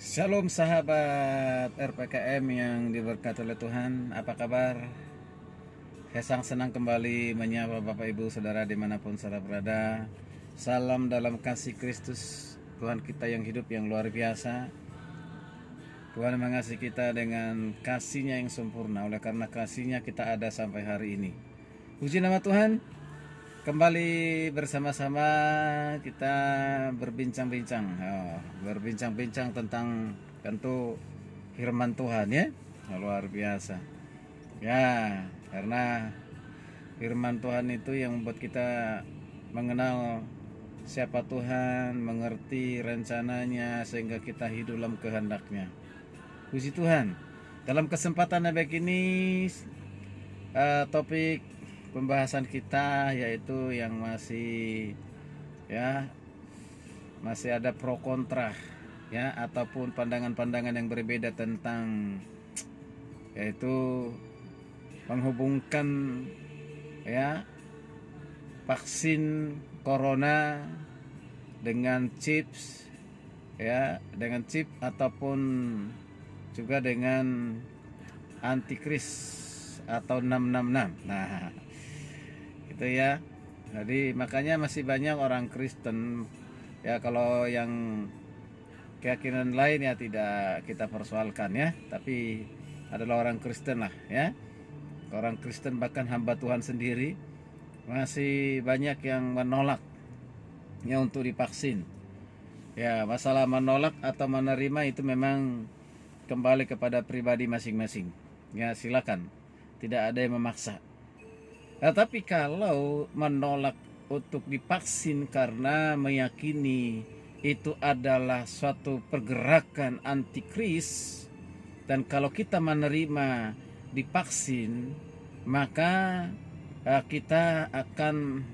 Shalom sahabat RPKM yang diberkati oleh Tuhan. Apa kabar? Saya sangat senang kembali menyapa Bapak Ibu Saudara dimanapun saudara berada. Salam dalam kasih Kristus, Tuhan kita yang hidup yang luar biasa. Tuhan mengasihi kita dengan kasih-Nya yang sempurna. Oleh karena kasih-Nya kita ada sampai hari ini. Puji nama Tuhan. Kembali bersama-sama kita berbincang-bincang, berbincang-bincang tentang tentu firman Tuhan ya, luar biasa. Ya, karena firman Tuhan itu yang membuat kita mengenal siapa Tuhan, mengerti rencananya sehingga kita hidup dalam kehendaknya. Puji Tuhan. Dalam kesempatan yang baik ini, topik pembahasan kita yaitu yang masih ada pro kontra ya, ataupun pandangan-pandangan yang berbeda tentang yaitu menghubungkan ya vaksin corona dengan chips ya, dengan chip ataupun juga dengan antikris atau 666. Nah, gitu ya. Jadi makanya masih banyak orang Kristen ya, kalau yang keyakinan lain ya tidak kita persoalkan ya, tapi adalah orang Kristen lah ya. Orang Kristen bahkan hamba Tuhan sendiri masih banyak yang menolak ya untuk divaksin. Ya, masalah menolak atau menerima itu memang kembali kepada pribadi masing-masing. Ya, silakan. Tidak ada yang memaksa. Tapi kalau menolak untuk divaksin karena meyakini itu adalah suatu pergerakan antikris, dan kalau kita menerima divaksin maka kita akan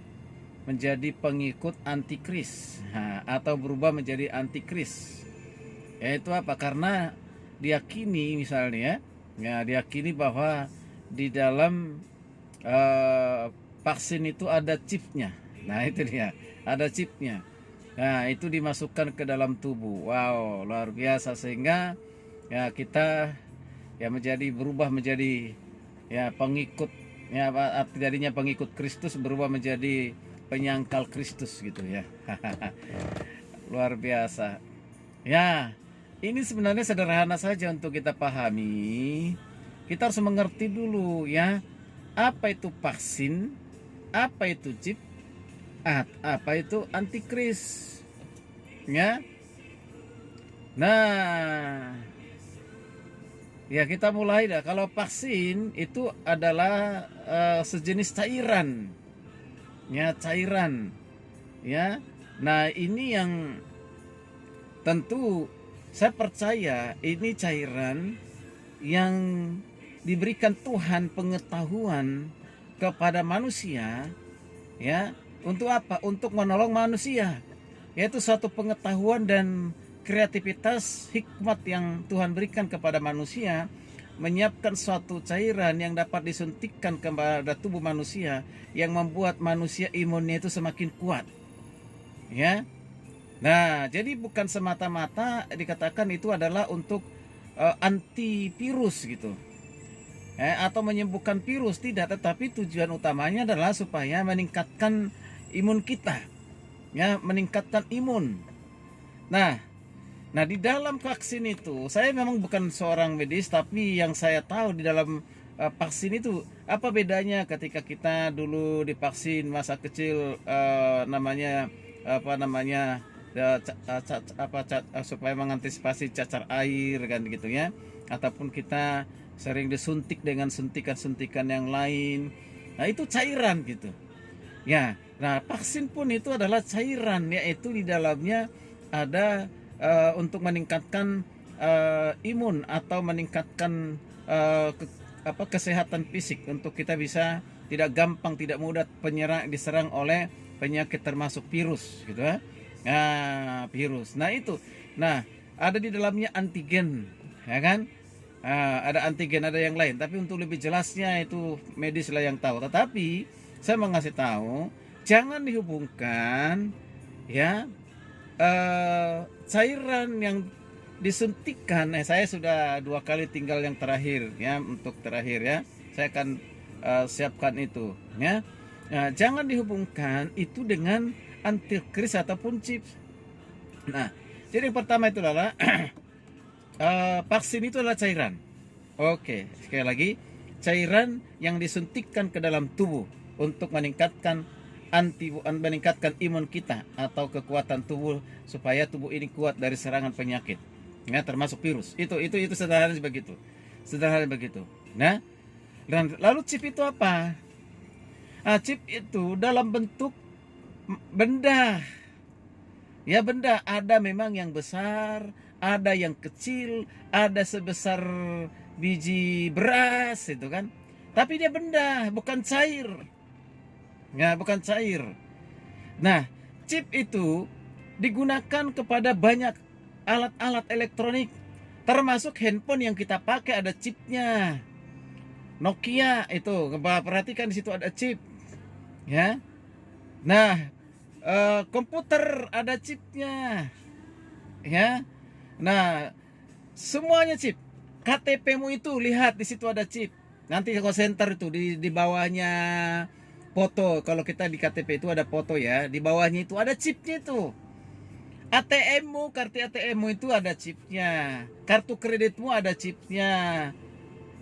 menjadi pengikut antikris atau berubah menjadi antikris. Yaitu apa? Karena diyakini misalnya ya, diyakini bahwa di dalam vaksin itu ada chipnya. Nah itu dia, ada chipnya. Nah itu dimasukkan ke dalam tubuh. Wow, luar biasa. Sehingga ya kita ya berubah menjadi ya pengikut ya, jadinya pengikut Kristus berubah menjadi penyangkal Kristus gitu ya. Luar biasa. Ya, ini sebenarnya sederhana saja untuk kita pahami. Kita harus mengerti dulu ya, apa itu vaksin, apa itu chip, apa itu antikris. Ya. Nah, ya kita mulai dah. Kalau vaksin itu adalah sejenis cairan. Ya, cairan. Ya. Nah, ini yang tentu saya percaya ini cairan yang diberikan Tuhan pengetahuan kepada manusia ya, untuk apa? Untuk menolong manusia. Yaitu suatu pengetahuan dan kreativitas hikmat yang Tuhan berikan kepada manusia, menyiapkan suatu cairan yang dapat disuntikkan kepada tubuh manusia yang membuat manusia imunnya itu semakin kuat. Ya. Nah, jadi bukan semata-mata dikatakan itu adalah untuk antivirus gitu. Atau menyembuhkan virus, tidak, tetapi tujuan utamanya adalah supaya meningkatkan imun kita. Ya, meningkatkan imun. Nah, di dalam vaksin itu, saya memang bukan seorang medis, tapi yang saya tahu di dalam vaksin itu apa bedanya ketika kita dulu divaksin masa kecil, supaya mengantisipasi cacar air kan gitu ya, ataupun kita sering disuntik dengan suntikan-suntikan yang lain. Nah, itu cairan gitu. Ya, nah vaksin pun itu adalah cairan, yaitu di dalamnya ada untuk meningkatkan imun atau meningkatkan kesehatan fisik, untuk kita bisa tidak gampang, tidak mudah diserang oleh penyakit termasuk virus gitu ya. Nah, virus. Nah itu. Nah, ada di dalamnya antigen, ya kan? Ada antigen, ada yang lain. Tapi untuk lebih jelasnya itu medis lah yang tahu. Tetapi saya mau ngasih tahu, jangan dihubungkan ya cairan yang disuntikan, saya sudah 2 kali, tinggal yang terakhir ya, untuk terakhir ya. Saya akan siapkan itu ya. Nah, jangan dihubungkan itu dengan antikris ataupun chips. Nah, jadi yang pertama itu adalah vaksin itu adalah cairan. Oke, sekali lagi, cairan yang disuntikkan ke dalam tubuh untuk meningkatkan imun kita atau kekuatan tubuh supaya tubuh ini kuat dari serangan penyakit. Ya, termasuk virus. Itu sederhananya begitu. Sederhananya begitu. Nah, dan lalu chip itu apa? Chip itu dalam bentuk benda. Ya, benda, ada memang yang besar, ada yang kecil, ada sebesar biji beras itu kan. Tapi dia benda, bukan cair. Ya, bukan cair. Nah, chip itu digunakan kepada banyak alat-alat elektronik, termasuk handphone yang kita pakai ada chipnya. Nokia itu, perhatikan di situ ada chip. Ya. Nah, komputer ada chipnya. Ya. Nah, semuanya chip. KTP-mu itu lihat di situ ada chip. Nanti call center itu di bawahnya foto. Kalau kita di KTP itu ada foto ya. Di bawahnya itu ada chipnya itu. ATM-mu, kartu ATM-mu itu ada chipnya. Kartu kreditmu ada chipnya.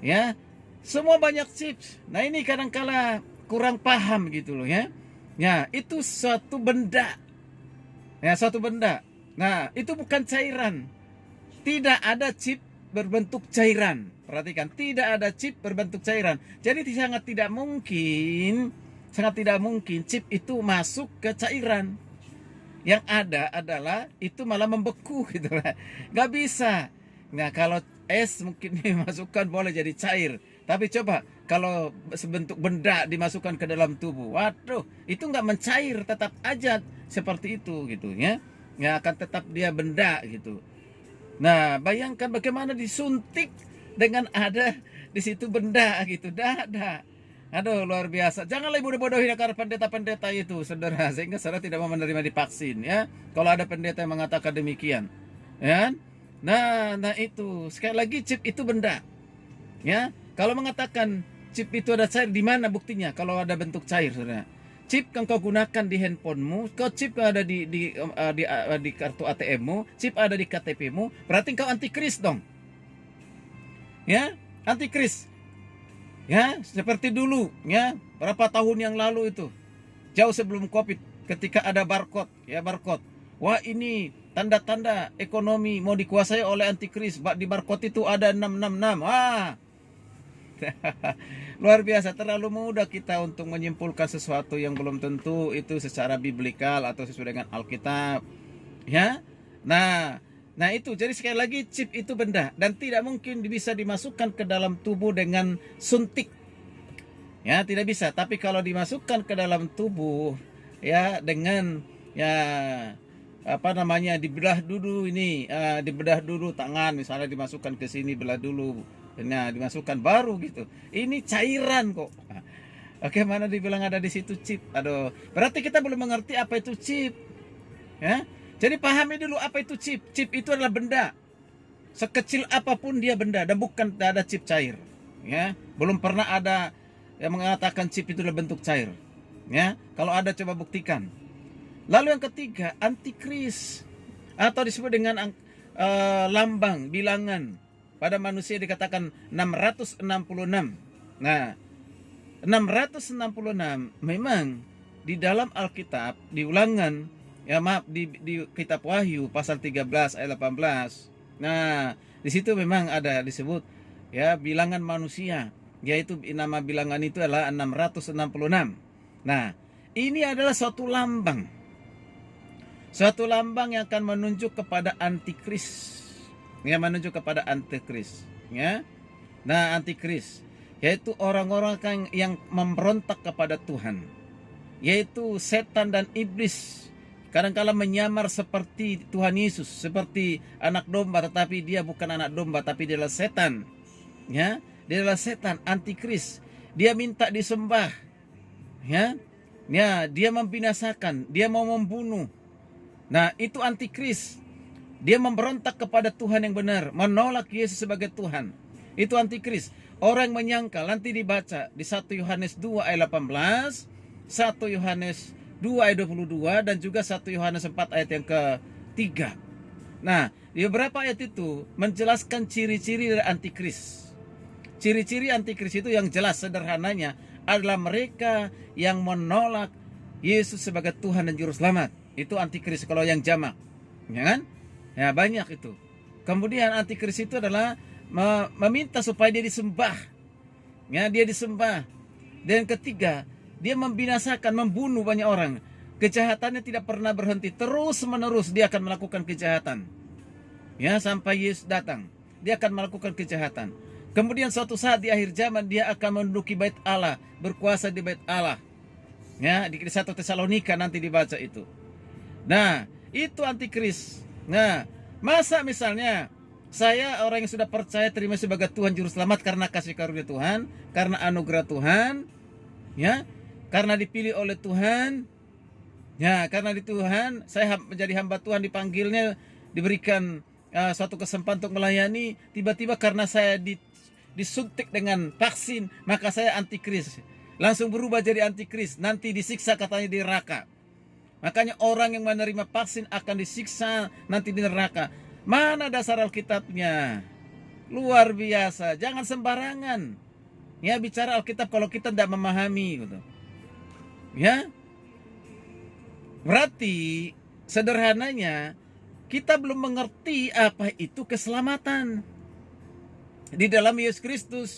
Ya. Semua banyak chip. Nah, ini kadang-kala kurang paham gitu loh ya. Ya, itu suatu benda. Ya, suatu benda. Nah, itu bukan cairan. Tidak ada chip berbentuk cairan. Perhatikan, tidak ada chip berbentuk cairan. Jadi sangat tidak mungkin chip itu masuk ke cairan. Yang ada adalah itu malah membeku gitu lah. Gak bisa. Nah, kalau es mungkin dimasukkan boleh jadi cair. Tapi coba kalau sebentuk benda dimasukkan ke dalam tubuh, waduh, itu nggak mencair, tetap aja seperti itu gitu ya. Nggak akan tetap dia benda gitu. Nah, bayangkan bagaimana disuntik dengan ada di situ benda gitu. Dah. Aduh, luar biasa. Janganlah bodoh-bodohin akar pendeta-pendeta itu, saudara, sehingga saudara tidak mau menerima divaksin ya. Kalau ada pendeta yang mengatakan demikian, ya. Nah itu sekali lagi, chip itu benda, ya. Kalau mengatakan chip itu ada cair, di mana buktinya? Kalau ada bentuk cair, saudara. Chip yang kau gunakan di handphonemu, kau chip ada di kartu ATMmu, chip ada di KTPmu, berarti kau antikris dong. Ya, antikris. Ya, seperti dulu, ya, berapa tahun yang lalu itu, jauh sebelum COVID, ketika ada barcode, ya barcode. Wah, ini tanda-tanda ekonomi mau dikuasai oleh antikris. Di barcode itu ada 666. Wah. Luar biasa, terlalu mudah kita untuk menyimpulkan sesuatu yang belum tentu itu secara biblikal atau sesuai dengan Alkitab. Ya. Nah itu, jadi sekali lagi chip itu benda dan tidak mungkin bisa dimasukkan ke dalam tubuh dengan suntik. Ya, tidak bisa. Tapi kalau dimasukkan ke dalam tubuh ya dengan dibedah dulu ini, dibedah dulu tangan misalnya, dimasukkan ke sini, belah dulu. Nah, dimasukkan baru gitu. Ini cairan kok. Oke, mana dibilang ada di situ chip? Aduh, berarti kita belum mengerti apa itu chip. Ya. Jadi pahami dulu apa itu chip. Chip itu adalah benda. Sekecil apapun dia benda dan bukan ada chip cair. Ya, belum pernah ada yang mengatakan chip itu adalah bentuk cair. Ya, kalau ada coba buktikan. Lalu yang ketiga, antikris atau disebut dengan lambang bilangan. Pada manusia dikatakan 666. Nah, 666 memang di dalam Alkitab, di Ulangan, di kitab Wahyu pasal 13 ayat 18. Nah, di situ memang ada disebut ya bilangan manusia, yaitu nama bilangan itu adalah 666. Nah, ini adalah suatu lambang. Suatu lambang yang akan menunjuk kepada antikris. Ya, menunjuk kepada antikris, ya. Nah, antikris yaitu orang-orang yang memberontak kepada Tuhan, yaitu setan dan iblis. Kadang-kala menyamar seperti Tuhan Yesus, seperti anak domba, tetapi dia bukan anak domba, tapi dia adalah setan. Ya, dia adalah setan, antikris. Dia minta disembah. Ya, dia membinasakan, dia mau membunuh. Nah, itu antikris. Dia memberontak kepada Tuhan yang benar, menolak Yesus sebagai Tuhan. Itu antikris. Orang yang menyangkal, nanti dibaca di 1 Yohanes 2 ayat 18, 1 Yohanes 2 ayat 22, dan juga 1 Yohanes 4 ayat yang ketiga. Nah, di beberapa ayat itu menjelaskan ciri-ciri dari antikris. Ciri-ciri antikris itu yang jelas sederhananya adalah mereka yang menolak Yesus sebagai Tuhan dan Juru Selamat. Itu antikris kalau yang jamak. Ya kan? Ya banyak itu. Kemudian antikris itu adalah meminta supaya dia disembah. Ya, dia disembah. Dan ketiga, dia membinasakan, membunuh banyak orang. Kejahatannya tidak pernah berhenti. Terus menerus dia akan melakukan kejahatan. Ya, sampai Yesus datang. Dia akan melakukan kejahatan. Kemudian suatu saat di akhir zaman dia akan menduduki bait Allah, berkuasa di bait Allah. Ya, di 1 Tesalonika nanti dibaca itu. Nah, itu antikris. Nah, masa misalnya saya orang yang sudah percaya terima sebagai Tuhan Juru Selamat karena kasih karunia Tuhan, karena anugerah Tuhan, ya, karena dipilih oleh Tuhan, ya, karena di Tuhan saya menjadi hamba Tuhan, dipanggilnya, diberikan suatu kesempatan untuk melayani, tiba-tiba karena saya disuntik dengan vaksin, maka saya antikris. Langsung berubah jadi antikris, nanti disiksa katanya di neraka. Makanya orang yang menerima vaksin akan disiksa nanti di neraka. Mana dasar Alkitabnya? Luar biasa. Jangan sembarangan. Ya, bicara Alkitab kalau kita tidak memahami gitu. Ya. Berarti sederhananya kita belum mengerti apa itu keselamatan di dalam Yesus Kristus.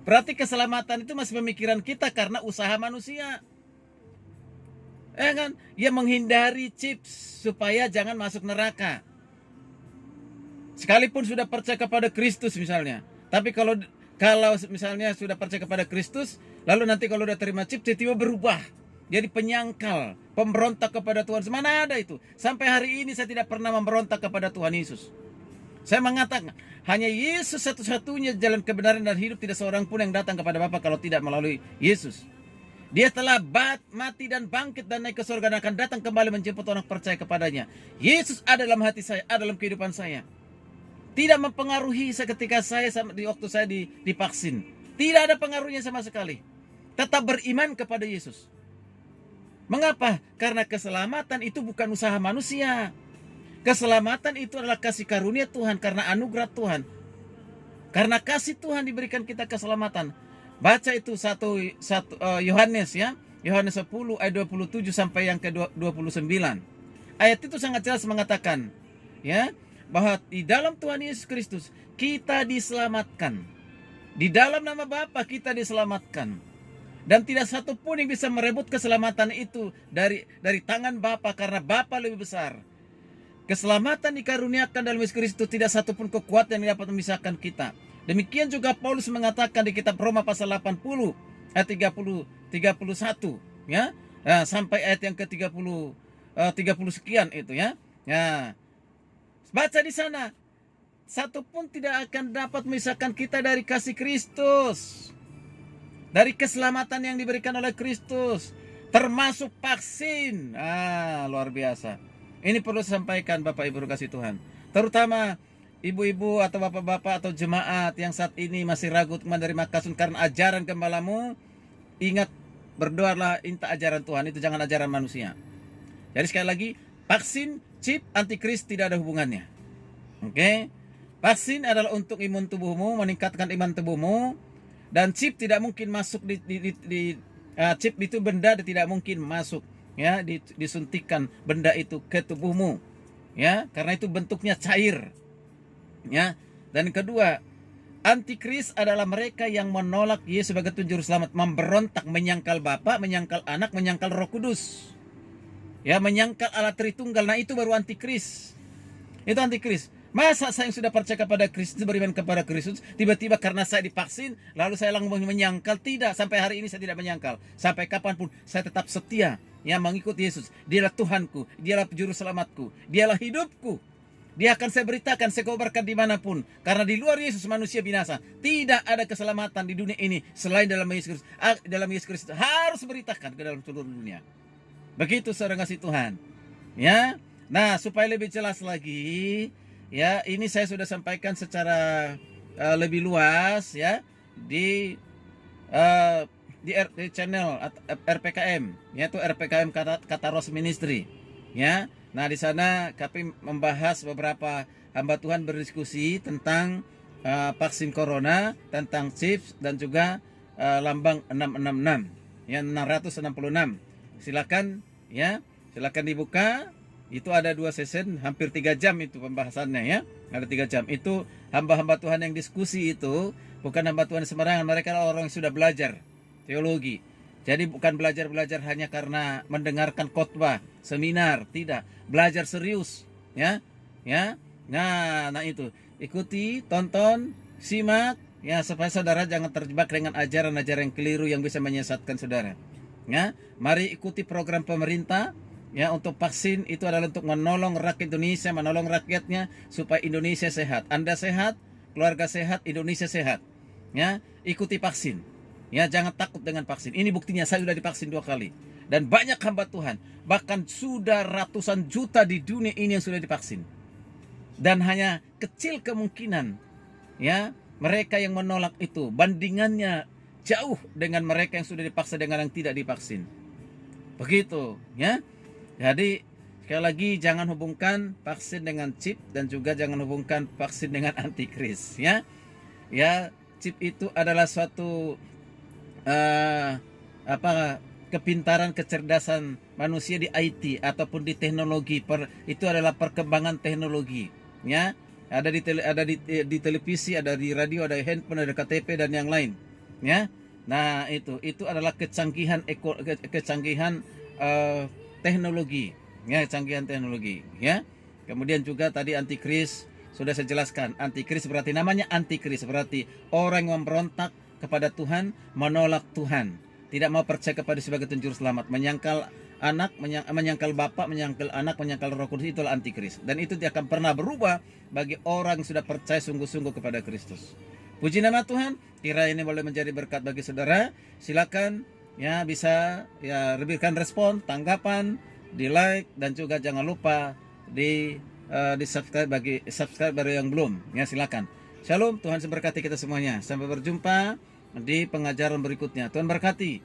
Berarti keselamatan itu masih pemikiran kita karena usaha manusia. Kan? Ya, menghindari chips supaya jangan masuk neraka. Sekalipun sudah percaya kepada Kristus misalnya. Tapi kalau misalnya sudah percaya kepada Kristus, lalu nanti kalau udah terima chips tiba-tiba berubah. Jadi penyangkal, pemberontak kepada Tuhan. Mana ada itu? Sampai hari ini saya tidak pernah memberontak kepada Tuhan Yesus. Saya mengatakan, hanya Yesus satu-satunya jalan kebenaran dan hidup. Tidak seorang pun yang datang kepada Bapa kalau tidak melalui Yesus. Dia telah mati dan bangkit dan naik ke surga dan akan datang kembali menjemput orang percaya kepadanya. Yesus ada dalam hati saya, ada dalam kehidupan saya. Tidak mempengaruhi ketika di waktu saya divaksin. Tidak ada pengaruhnya sama sekali. Tetap beriman kepada Yesus. Mengapa? Karena keselamatan itu bukan usaha manusia. Keselamatan itu adalah kasih karunia Tuhan karena anugerah Tuhan. Karena kasih Tuhan diberikan kita keselamatan. Baca itu 1 Yohanes ya. Yohanes 10 ayat 27 sampai yang ke-29. Ayat itu sangat jelas mengatakan ya, bahwa di dalam Tuhan Yesus Kristus kita diselamatkan. Di dalam nama Bapa kita diselamatkan. Dan tidak satu pun yang bisa merebut keselamatan itu dari tangan Bapa karena Bapa lebih besar. Keselamatan dikaruniakan dalam Yesus Kristus, tidak satu pun kekuatan yang dapat memisahkan kita. Demikian juga Paulus mengatakan di kitab Roma pasal 80 ayat 31 ya. Nah, sampai ayat yang ke-30 30 sekian itu ya. Nah, baca di sana. Satu pun tidak akan dapat memisahkan kita dari kasih Kristus. Dari keselamatan yang diberikan oleh Kristus, termasuk vaksin. Luar biasa. Ini perlu disampaikan Bapak Ibu kasih Tuhan. Terutama ibu-ibu atau bapak-bapak atau jemaat yang saat ini masih ragu untuk menerima kasih karena ajaran gembalamu, ingat, berdoalah, minta ajaran Tuhan, itu jangan ajaran manusia. Jadi sekali lagi, vaksin, chip, antikris tidak ada hubungannya. Oke? Vaksin adalah untuk imun tubuhmu, meningkatkan iman tubuhmu, dan chip tidak mungkin masuk chip itu benda tidak mungkin masuk ya, disuntikan benda itu ke tubuhmu ya, karena itu bentuknya cair. Ya, dan kedua, antikris adalah mereka yang menolak Yesus sebagai Tuhan Juru Selamat, memberontak, menyangkal Bapa, menyangkal Anak, menyangkal Roh Kudus. Ya, menyangkal Allah Tritunggal. Nah, itu baru antikris. Itu antikris. Masa saya yang sudah percaya kepada Kristus, beriman kepada Kristus, tiba-tiba karena saya divaksin, lalu saya langsung menyangkal? Tidak, sampai hari ini saya tidak menyangkal. Sampai kapanpun saya tetap setia ya, mengikut Yesus. Dialah Tuhanku, dialah Juru Selamatku, dialah hidupku. Dia akan saya beritakan, saya kabarkan dimanapun. Karena di luar Yesus manusia binasa. Tidak ada keselamatan di dunia ini selain dalam Yesus Kristus. Dalam Yesus Kristus harus beritakan ke dalam seluruh dunia. Begitu saudara kasih Tuhan. Ya. Nah, supaya lebih jelas lagi, ya ini saya sudah sampaikan secara lebih luas ya di eh, di channel RPKM, yaitu RPKM Kataros Ministry, ya. Nah, di sana kami membahas beberapa hamba Tuhan berdiskusi tentang vaksin corona, tentang chips dan juga lambang 666, ya 666. Silakan ya, silakan dibuka. Itu ada 2 session, hampir 3 jam itu pembahasannya ya. Ada 3 jam. Itu hamba-hamba Tuhan yang diskusi itu bukan hamba Tuhan sembarangan, mereka orang yang sudah belajar teologi. Jadi bukan belajar hanya karena mendengarkan khotbah, seminar, tidak. Belajar serius, ya. Ya. Nah itu. Ikuti, tonton, simak ya supaya saudara jangan terjebak dengan ajaran-ajaran yang keliru yang bisa menyesatkan saudara. Ya, mari ikuti program pemerintah. Ya, untuk vaksin itu adalah untuk menolong rakyat Indonesia, menolong rakyatnya supaya Indonesia sehat. Anda sehat, keluarga sehat, Indonesia sehat. Ya, ikuti vaksin. Ya, jangan takut dengan vaksin. Ini buktinya saya sudah divaksin 2 kali. Dan banyak hamba Tuhan, bahkan sudah ratusan juta di dunia ini yang sudah divaksin. Dan hanya kecil kemungkinan ya mereka yang menolak itu. Bandingannya jauh dengan mereka yang sudah dipaksa dengan yang tidak divaksin. Begitu, ya. Jadi sekali lagi jangan hubungkan vaksin dengan chip dan juga jangan hubungkan vaksin dengan antikris, ya. Ya, chip itu adalah suatu kepintaran, kecerdasan manusia di IT ataupun di teknologi. Itu adalah perkembangan teknologi, ya. Ada di televisi, ada di radio, ada di handphone, ada KTP dan yang lain, ya. Nah, itu adalah kecanggihan teknologi, ya, kecanggihan teknologi, ya. Kemudian juga tadi antikris sudah saya jelaskan. Antikris berarti namanya antikris berarti orang yang memberontak kepada Tuhan, menolak Tuhan, tidak mau percaya kepada sebagai juru selamat, menyangkal anak, menyangkal bapak, menyangkal anak, menyangkal Roh Kudus, itulah antikris. Dan itu tidak akan pernah berubah bagi orang yang sudah percaya sungguh-sungguh kepada Kristus. Puji nama Tuhan, kira ini boleh menjadi berkat bagi saudara. Silakan ya bisa ya berikan respon, tanggapan, di like dan juga jangan lupa di subscribe bagi yang belum. Ya silakan. Shalom, Tuhan memberkati kita semuanya. Sampai berjumpa di pengajaran berikutnya. Tuhan berkati.